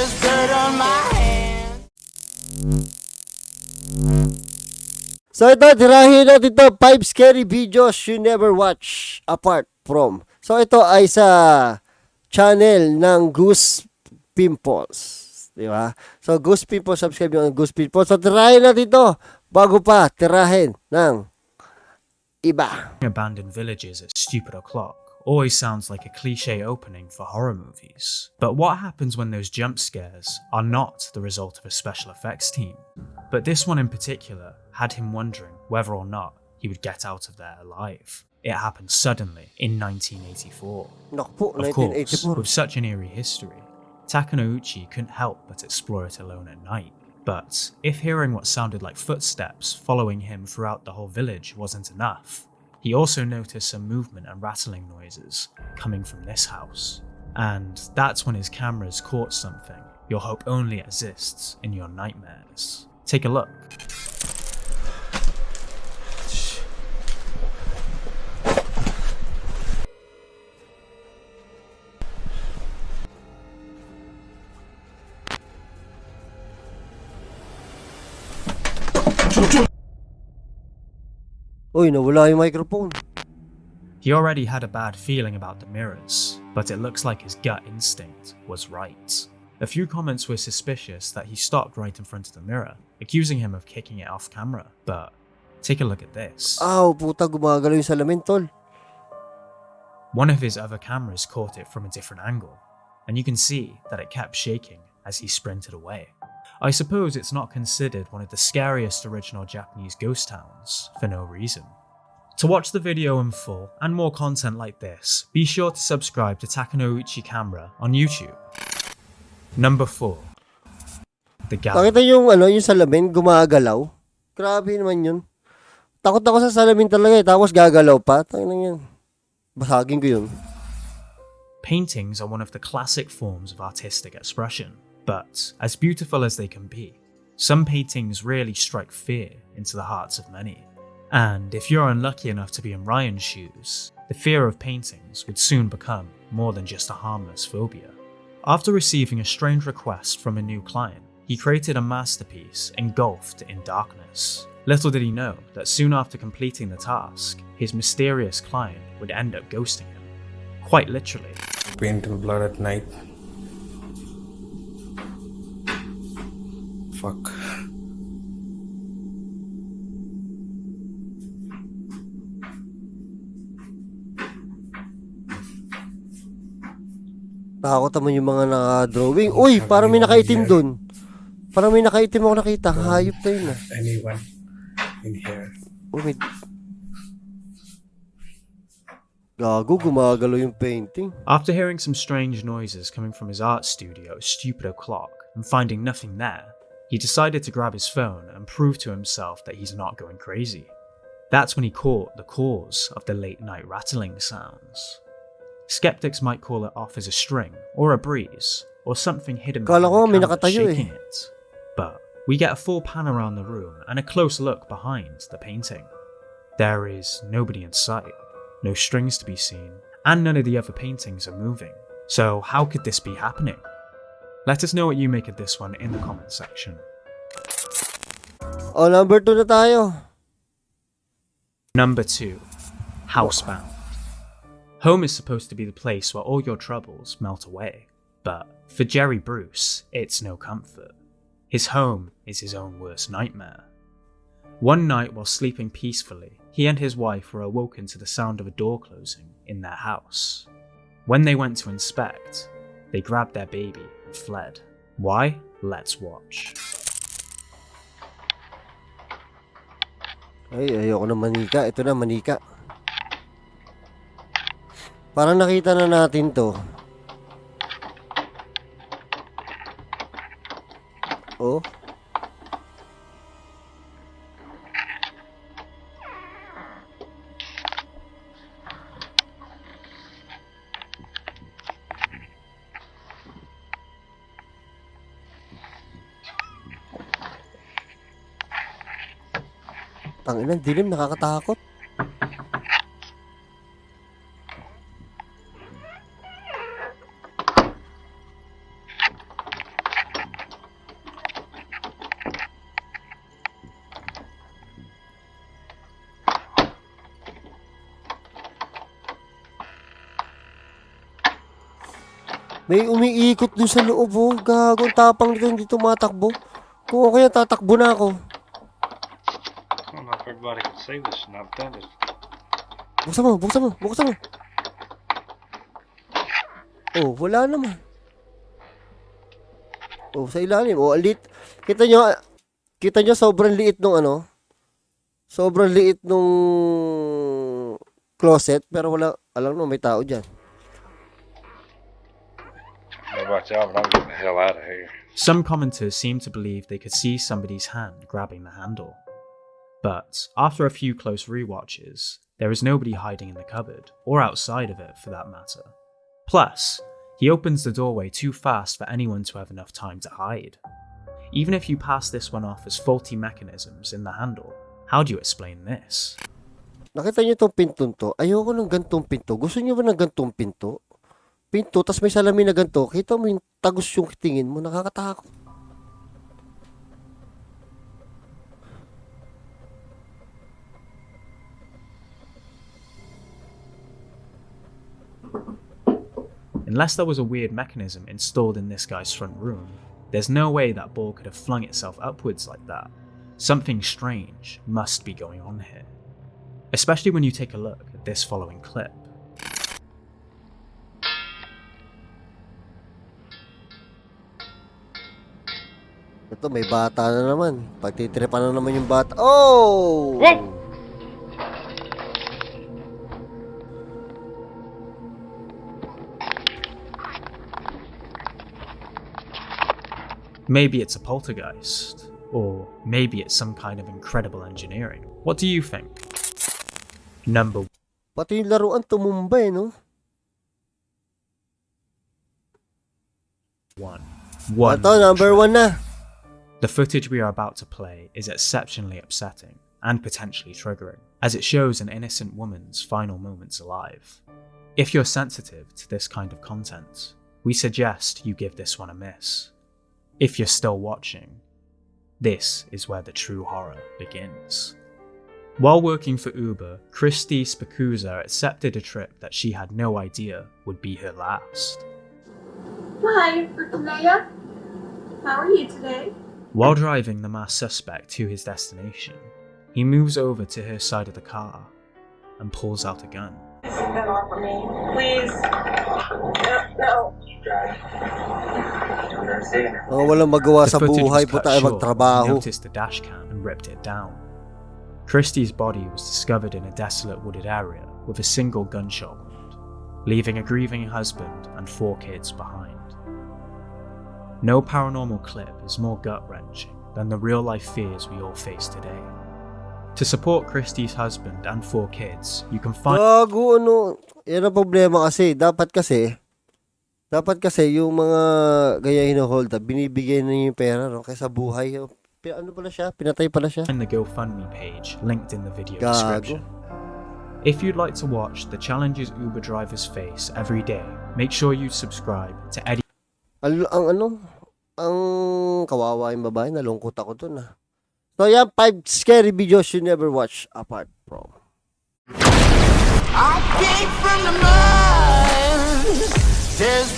there's dirt on my hands. So ito, tirahin natin ito, 5 scary videos you never watch apart from. So ito ay sa channel ng Goose Pimples. Di ba? So Goose Pimples, subscribe nyo ang Goose Pimples. So tirahin natin ito bago pa tirahin ng iba. Abandoned villages at stupid o'clock always sounds like a cliche opening for horror movies. But what happens when those jump scares are not the result of a special effects team? But this one in particular had him wondering whether or not he would get out of there alive. It happened suddenly in 1984. Nakpo, Of course, 1984. with such an eerie history, Takanouchi couldn't help but explore it alone at night. But if hearing what sounded like footsteps following him throughout the whole village wasn't enough, he also noticed some movement and rattling noises coming from this house. And that's when his cameras caught something you'll hope only exists in your nightmares. Take a look. Uy, nawala yung microphone. He already had a bad feeling about the mirrors, but it looks like his gut instinct was right. A few comments were suspicious that he stopped right in front of the mirror, accusing him of kicking it off camera. But take a look at this. Aw, puta, gumagalaw yung salamin, tol. One of his other cameras caught it from a different angle, and you can see that it kept shaking as he sprinted away. I suppose it's not considered one of the scariest original Japanese ghost towns for no reason. To watch the video in full and more content like this, be sure to subscribe to Takanouchi Camera on YouTube. Number 4. The Gallery. Pakita yung yung salamin gumagalaw. Grabe naman yun. Takot ako sa salamin talaga tapos gagalaw pa. Tangina yan. Basagin ko yun. Paintings are one of the classic forms of artistic expression. But as beautiful as they can be, some paintings really strike fear into the hearts of many. And if you're unlucky enough to be in Ryan's shoes, the fear of paintings would soon become more than just a harmless phobia. After receiving a strange request from a new client, he created a masterpiece engulfed in darkness. Little did he know that soon after completing the task, his mysterious client would end up ghosting him. Quite literally. Paint in blood at night. Fuck. Takot naman yung mga naka-drawing. Uy, parang may nakaitim dun. Parang may nakaitim ako nakita. Hayop na yun ah. Anyone in here? Oh, may... Gago, gumagalaw yung painting. After hearing some strange noises coming from his art studio, Stupid O'Clock, and finding nothing there, he decided to grab his phone and prove to himself that he's not going crazy. That's when he caught the cause of the late night rattling sounds. Skeptics might call it off as a string, or a breeze, or something hidden behind Kala ko the may camera nakatayo shaking it. But we get a full pan around the room and a close look behind the painting. There is nobody in sight, no strings to be seen, and none of the other paintings are moving. So how could this be happening? Let us know what you make of this one in the comment section. Oh, number 2 na tayo. Number 2. Housebound. Home is supposed to be the place where all your troubles melt away, but for Jerry Bruce, it's no comfort. His home is his own worst nightmare. One night while sleeping peacefully, he and his wife were awoken to the sound of a door closing in their house. When they went to inspect, they grabbed their baby and fled. Why? Let's watch. Ay, ayoko na manika. Ito na, manika. Parang nakita na natin to. Oh. Tanginan, dilim, nakakatakot. May umiikot dun sa loob, oh. Gago, ang tapang nito, hindi tumatakbo. Kung kaya tatakbo na ako. I don't know if everybody can see this and I've done it. Buksan mo. Oh, wala naman. Oh, sa ilalim. Oh, alit. Kita nyo sobrang liit nung ano? Sobrang liit nung closet, pero wala, alam mo, may tao dyan. I don't know about y'all, but I'm getting the hell out of here. Some commenters seem to believe they could see somebody's hand grabbing the handle. But after a few close rewatches, there is nobody hiding in the cupboard, or outside of it for that matter. Plus, he opens the doorway too fast for anyone to have enough time to hide. Even if you pass this one off as faulty mechanisms in the handle, how do you explain this? Nakita nyo itong pinto to? Ayoko ng gantong pinto. Gusto nyo ba ng gantong pinto? Pinto, tas may salamin na ganito. Kita mo yung tagos yung tingin mo. Nakakatakot. Unless there was a weird mechanism installed in this guy's front room, there's no way that ball could have flung itself upwards like that. Something strange must be going on here. Especially when you take a look at this following clip. Ito, may bata na naman. Pagtitripan na naman yung bata. Oh! Maybe it's a poltergeist, or maybe it's some kind of incredible engineering. What do you think? Number Pati yung laruan tumumba eh, no? 1. Ito, number 1 na. The footage we are about to play is exceptionally upsetting and potentially triggering, as it shows an innocent woman's final moments alive. If you're sensitive to this kind of content, we suggest you give this one a miss. If you're still watching, this is where the true horror begins. While working for Uber, Christy Spikuza accepted a trip that she had no idea would be her last. Hi, Leia. How are you today? While driving the masked suspect to his destination, he moves over to her side of the car and pulls out a gun. Take that off of me, please. No. Oh, walang magawa The sa footage buhay was po cut tayo short. He magtrabaho. noticed the dash cam and ripped it down. Christie's body was discovered in a desolate wooded area with a single gunshot wound, leaving a grieving husband and 4 kids behind. No paranormal clip is more gut-wrenching than the real-life fears we all face today. To support Christie's husband and 4 kids, you can find Gago, ano? Yan ang problema kasi. Dapat kasi yung mga gaya hino-hold up, binibigay na yung pera, no? Kaysa buhay. Ano pala siya? Pinatay pala siya? the GoFundMe page linked in the video Gago. description. If you'd like to watch the challenges Uber drivers face every day, make sure you subscribe to Eddie. Ang kawawa yung babae, nalungkot ako dun, ah. So yan, 5 scary videos you never watch apart from. I came from the mud. There's